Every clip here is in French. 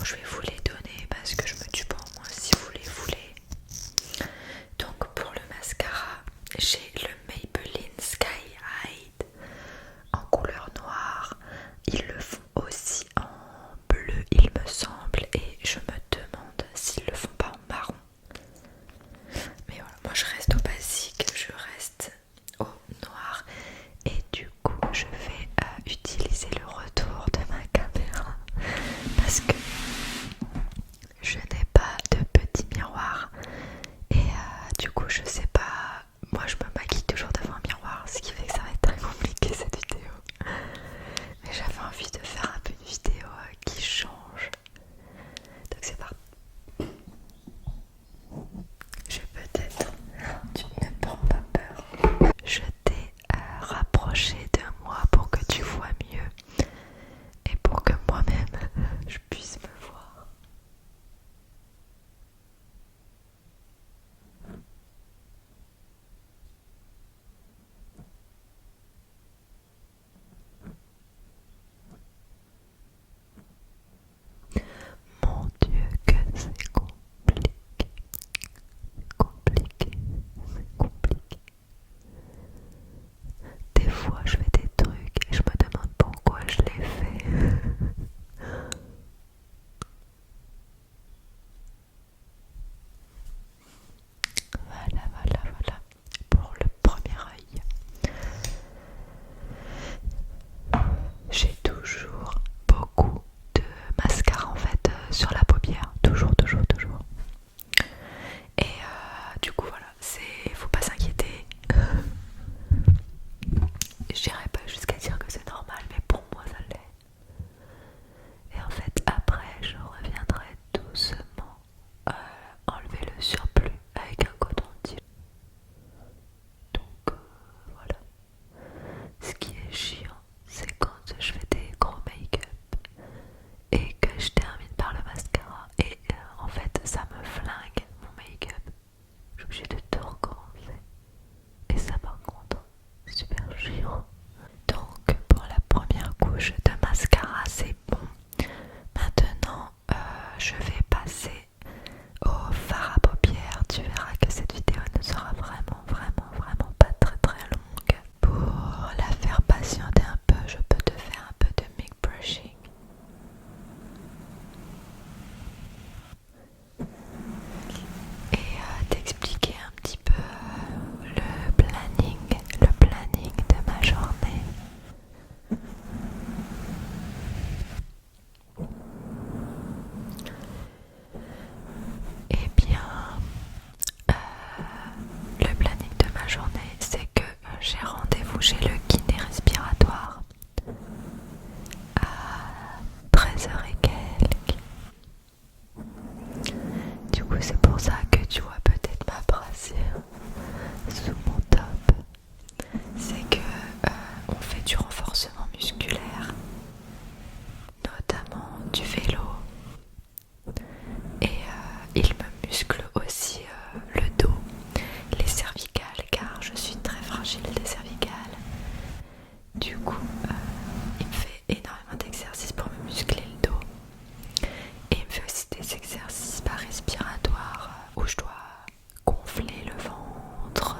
je vais vous les donner parce que je me tue pas au moins si vous les voulez. Donc pour le mascara, j'ai le Maybelline Sky High en couleur noire. Ils le font aussi en bleu il me semble, et je me demande s'ils le font pas en marron. Mais voilà, moi je reste au basique, je reste au noir, et du coup je vais utiliser le retour de ma caméra parce que je n'ai pas de petit miroir, et du coup je sais pas, moi je me maquille toujours devant un miroir, ce qui fait que ça va être très compliqué cette vidéo. Mais j'avais envie de faire un peu une vidéo qui change, donc c'est parti. Je vais peut-être, tu ne prends pas peur. Je t'ai rapproché de moi pour que tu vois mieux et pour que moi-même je puisse me voir. Mon Dieu, que c'est compliqué, compliqué, c'est compliqué. Des fois je fais des trucs et je me demande pourquoi je les fais. Voilà, voilà, voilà pour le premier œil. J'ai toujours beaucoup de mascara en fait sur la paupière, toujours, toujours, toujours. Et du coup voilà, faut pas s'inquiéter. J'irai pas jusqu'à dire que c'est normal, mais pour moi ça l'est. Et en fait après je reviendrai doucement enlever le surplus avec un coton-tige. Donc voilà. Ce qui est chiant, c'est quand je fais des gros make-up et que je termine par le mascara, et en fait ça me flingue mon make-up. Je suis obligée de tout recommencer. Et ça par contre, c'est super chiant. Donc pour la première couche de mascara c'est bon. Maintenant je vais passer au fard à paupières. Tu verras que cette vidéo ne sera vraiment, vraiment, vraiment pas très très longue. Pour la faire patienter un peu, je peux te faire un peu de mic brushing. Et t'expliquer un petit peu le planning de ma journée. Eh bien, le planning de ma journée, c'est que j'ai rendez-vous chez le kiné respiratoire à 13h et quelques. Du coup, c'est pour ça que tu vois peut-être ma brassière sous mon top. C'est que on fait du renforcement musculaire, notamment du vélo, et il me muscle aussi le dos, les cervicales, car je suis très fragile des cervicales. Du coup, il me fait énormément d'exercices pour me muscler le dos, et il me fait aussi des exercices pas respiratoires où je dois gonfler le ventre.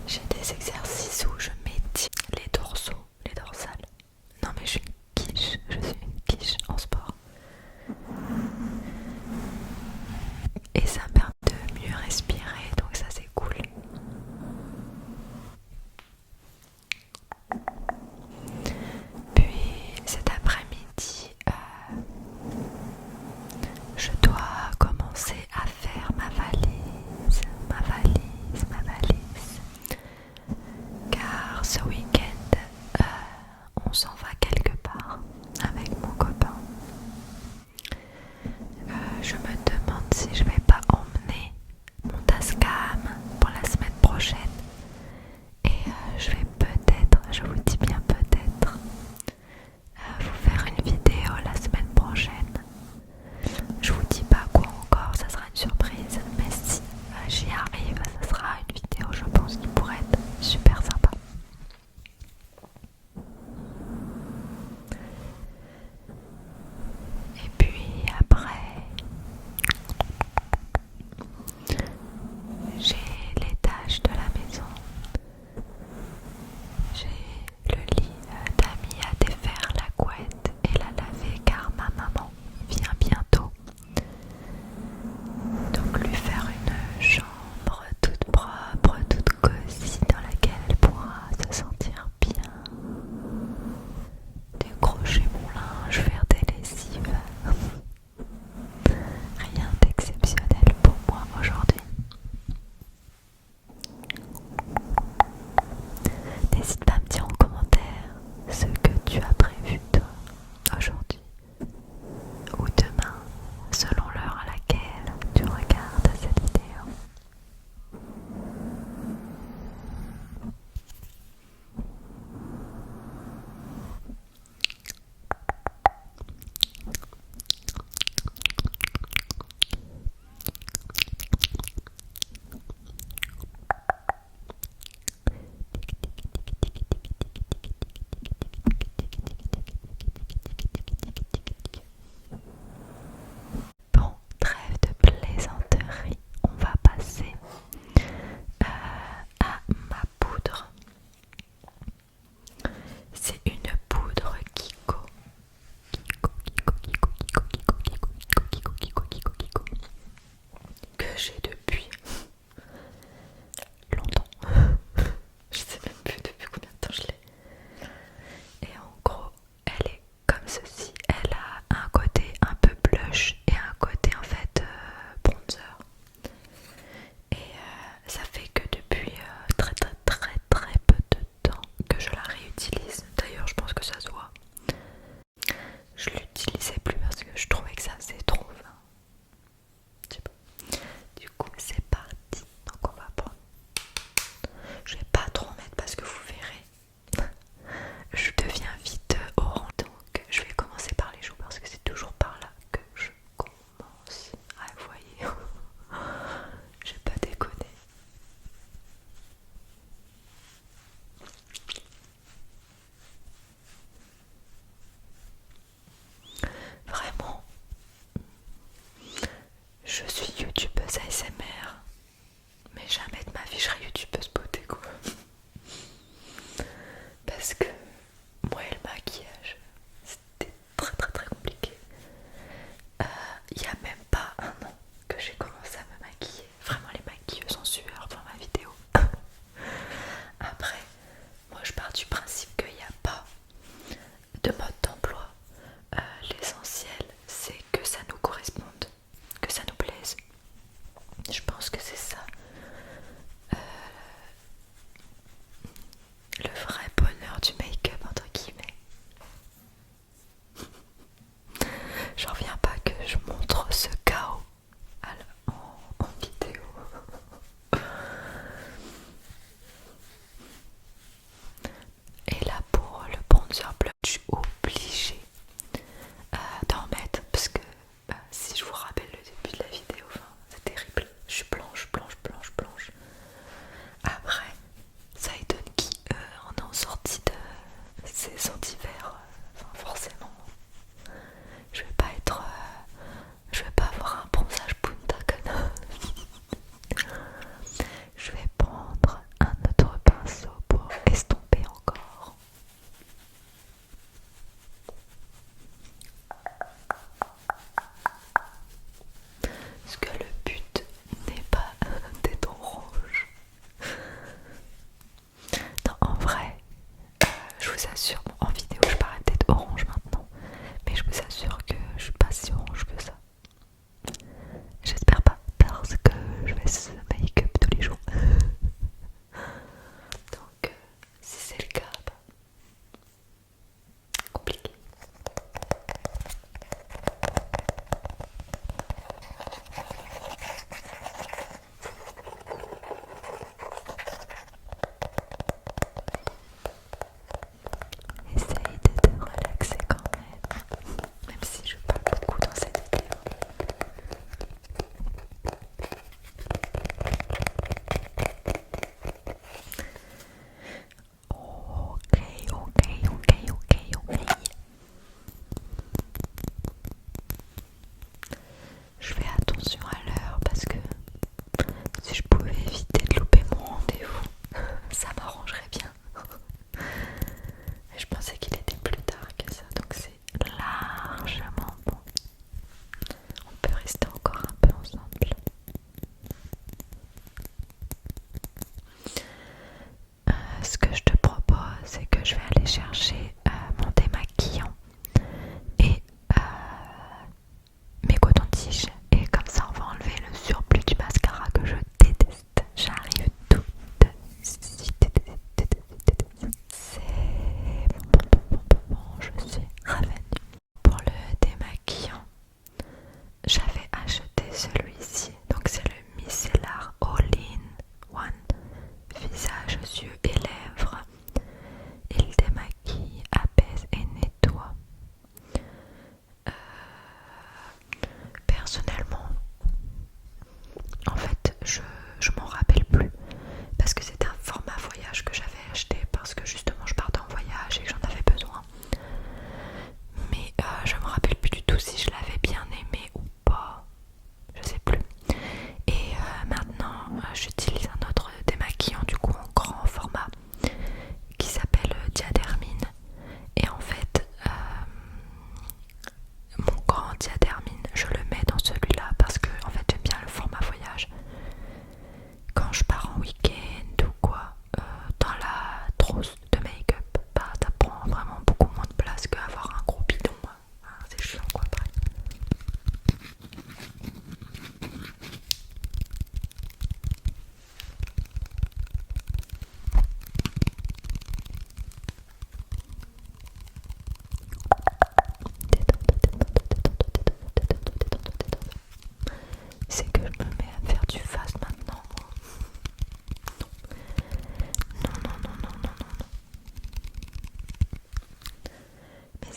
J'ai des exercices où je m'étire les dorsaux, les dorsales. Non mais je suis une quiche en sport.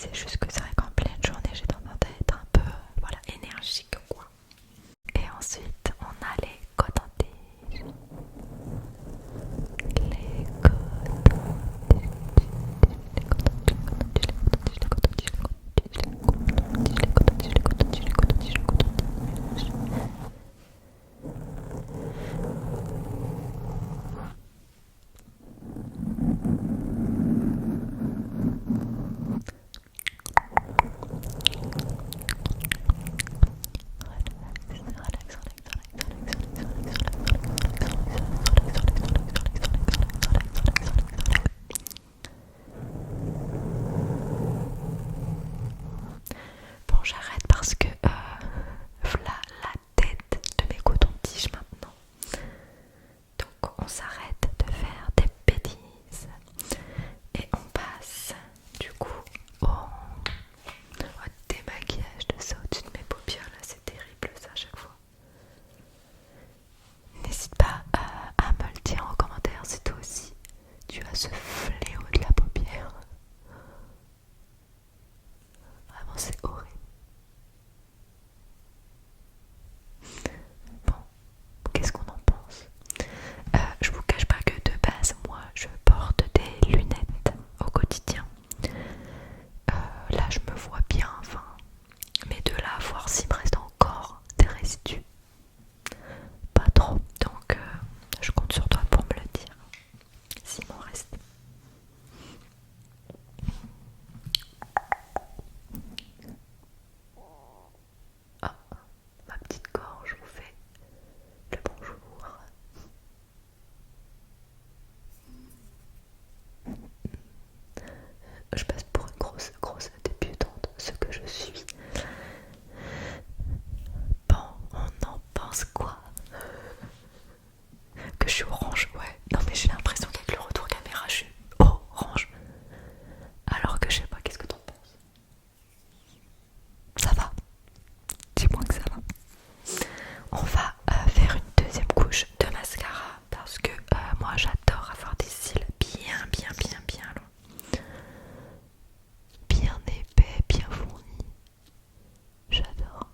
c'est juste que c'est vrai qu'en pleine journée j'ai tendance à être un peu voilà, énergique quoi. Et ensuite on a les cotons-tiges. Les Bon, j'arrête parce que voilà la tête de mes cotons-tiges maintenant. Donc on s'arrête de faire des bêtises et on passe du coup au démaquillage de ça au-dessus de mes paupières. Là c'est terrible ça à chaque fois. N'hésite pas à me le dire en commentaire si toi aussi tu as ce fléau de la paupière. Vraiment c'est horrible. Bon, qu'est-ce qu'on en pense? Je vous cache pas que de base moi je porte des lunettes au quotidien. Là je me vois bien, enfin, mais de là à voir s'il me reste encore des résidus, pas trop, donc je compte sur toi pour me le dire s'il m'en reste. Oh, ma petite gorge vous fait le bonjour. Je passe pour une grosse débutante, ce que je suis. Bon, on en pense quoi? Que je suis orange, ouais. Non mais j'ai l'impression qu'avec le retour caméra, je suis orange. Alors que je sais pas, qu'est-ce que t'en penses? Ça va? Dis-moi que ça va. On va faire une deuxième couche de mascara parce que moi j'adore avoir des cils bien longs. Bien épais, bien fournis. J'adore.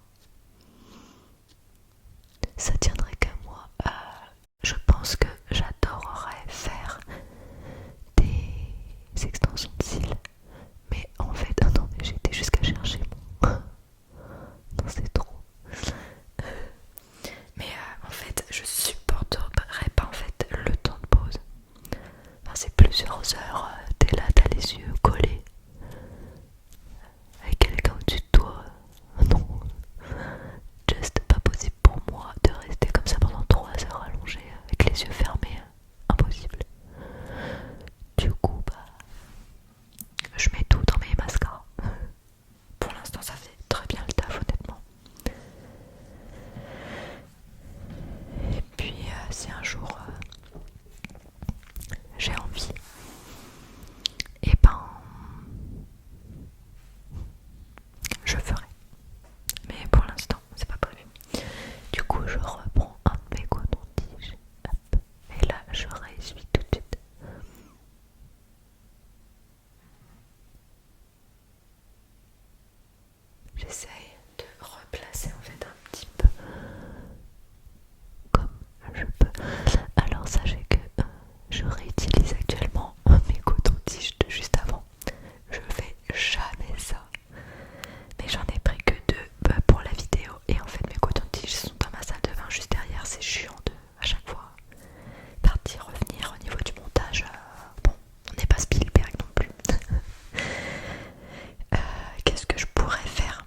Ça tiendrait qu'à moi. Je pense que j'adorerais faire des extensions de cils. Mais en fait, attendez, j'ai été jusqu'à chercher mon... Non, c'est trop. Mais en fait, je supporterais pas en fait le temps de pause. Enfin, c'est plusieurs heures, t'es là, t'as les yeux collés avec quelqu'un au-dessus de toi. Non, juste pas possible pour moi de rester comme ça pendant 3 heures allongée avec les yeux fermés. Impossible. Du coup, bah, je mets tout dans mes mascaras. Pour l'instant, ça fait très bien le taf, honnêtement. Et puis, si un jour j'ai envie, et ben, je ferai. Mais pour l'instant, c'est pas prévu. Du coup, je reprends un de mes cotons-tiges. Hop. Et là, je réessuie tout de suite. J'essaye de replacer en fait un petit peu comme je peux. Alors sachez que je réutilise actuellement mes cotons-tiges de juste avant. Je fais jamais ça. Mais j'en ai pris que 2 pour la vidéo. Et en fait mes cotons-tiges sont dans ma salle de bain juste derrière. C'est chiant de à chaque fois partir, revenir au niveau du montage. Bon, on n'est pas Spielberg non plus. Qu'est-ce que je pourrais faire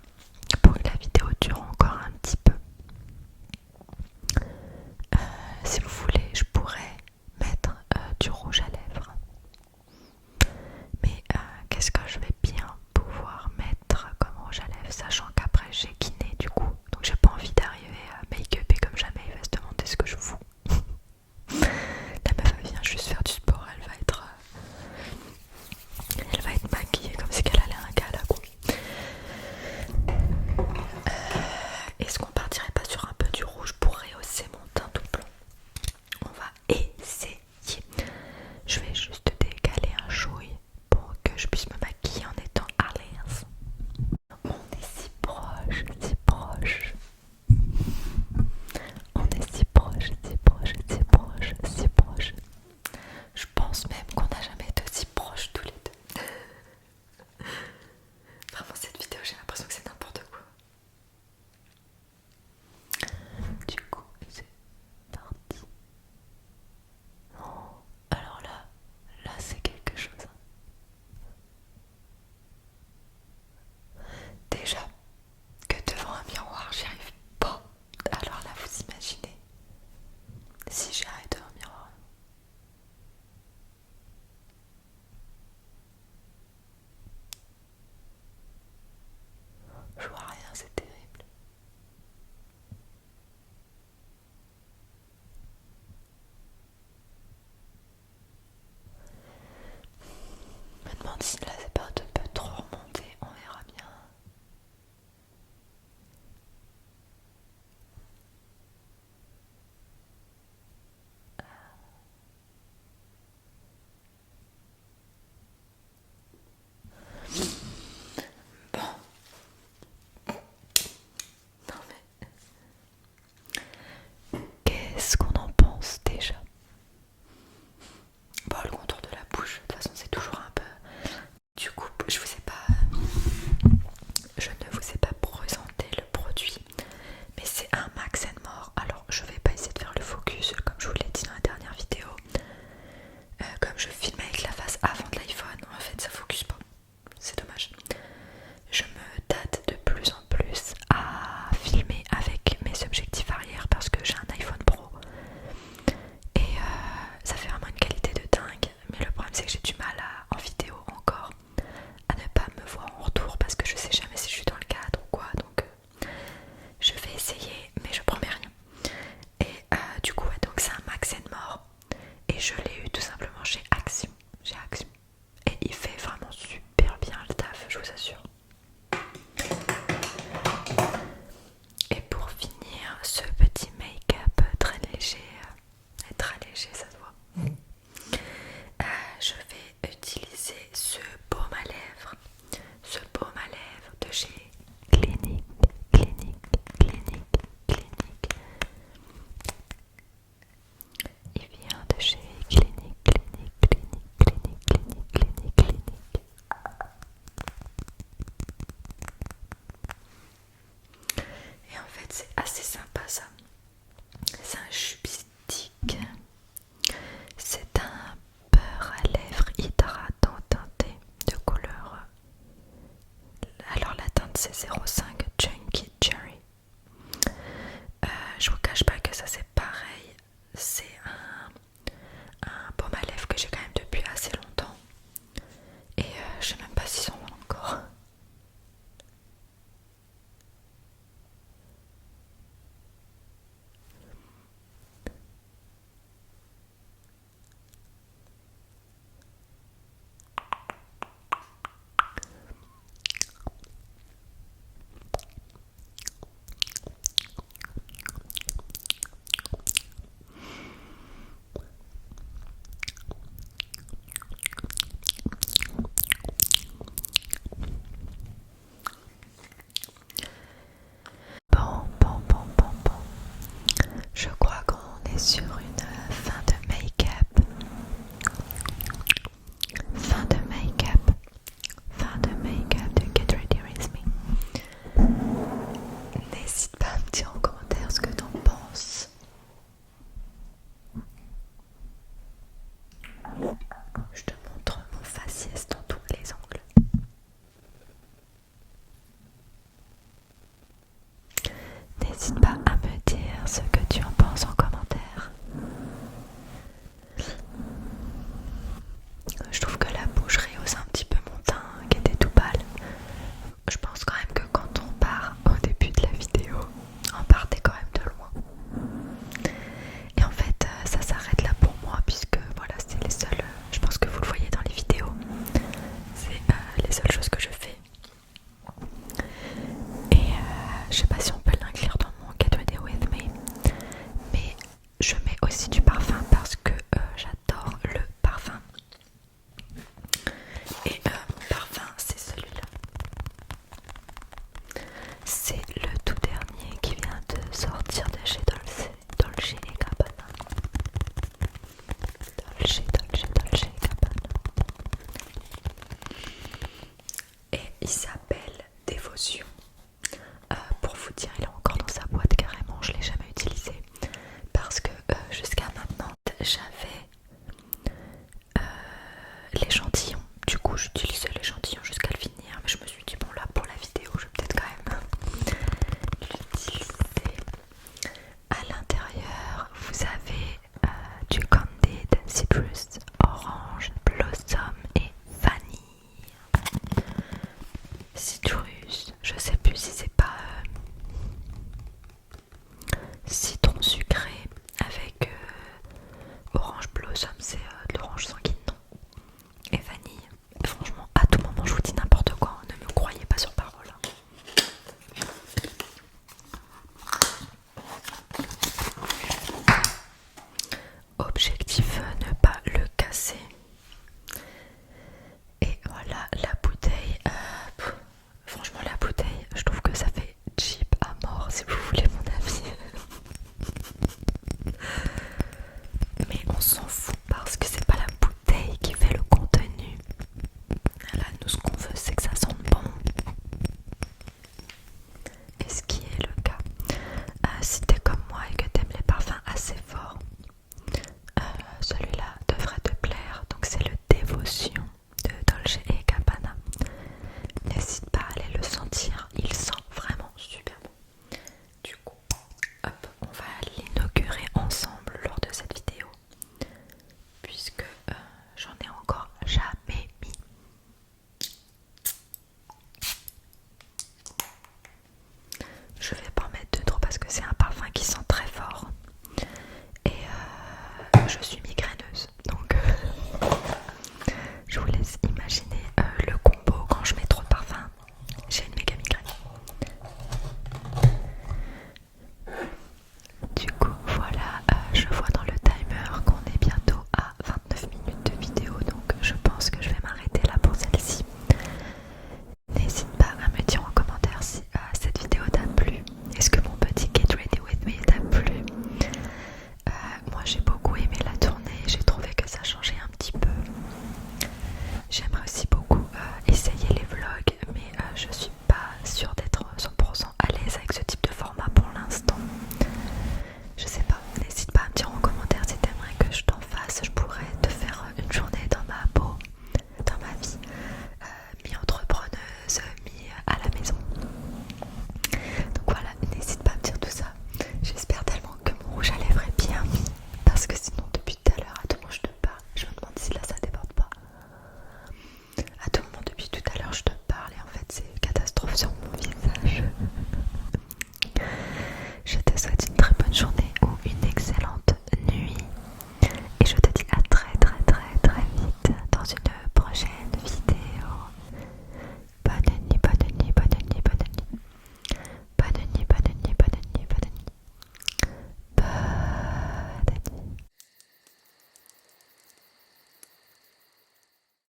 c'est 05 Chunky Cherry. Je vous cache pas que ça c'est pareil, c'est un baume à lèvres que j'ai quand même depuis assez longtemps et je sais même pas s'ils sont là encore. Bon. Je crois qu'on est sur une fin de make-up. Fin de make-up de Get Ready With Me. N'hésite pas à me dire en commentaire ce que t'en penses. Je te montre mon faciès dans tous les angles. N'hésite pas à me dire ce que tu en penses en commentaire. Je trouve que la bouche rehausse un petit peu mon teint qui était tout pâle. Je pense quand même que quand on part au début de la vidéo, on partait quand même de loin. Et en fait, ça s'arrête là pour moi puisque voilà, c'est les seules, je pense que vous le voyez dans les vidéos, c'est les seules choses que je fais. Et je sais pas si on peut l'inclure dans mon Get Ready With Me, mais je mets aussi du parfum parce que j'adore le parfum. Et mon parfum c'est celui-là. C'est le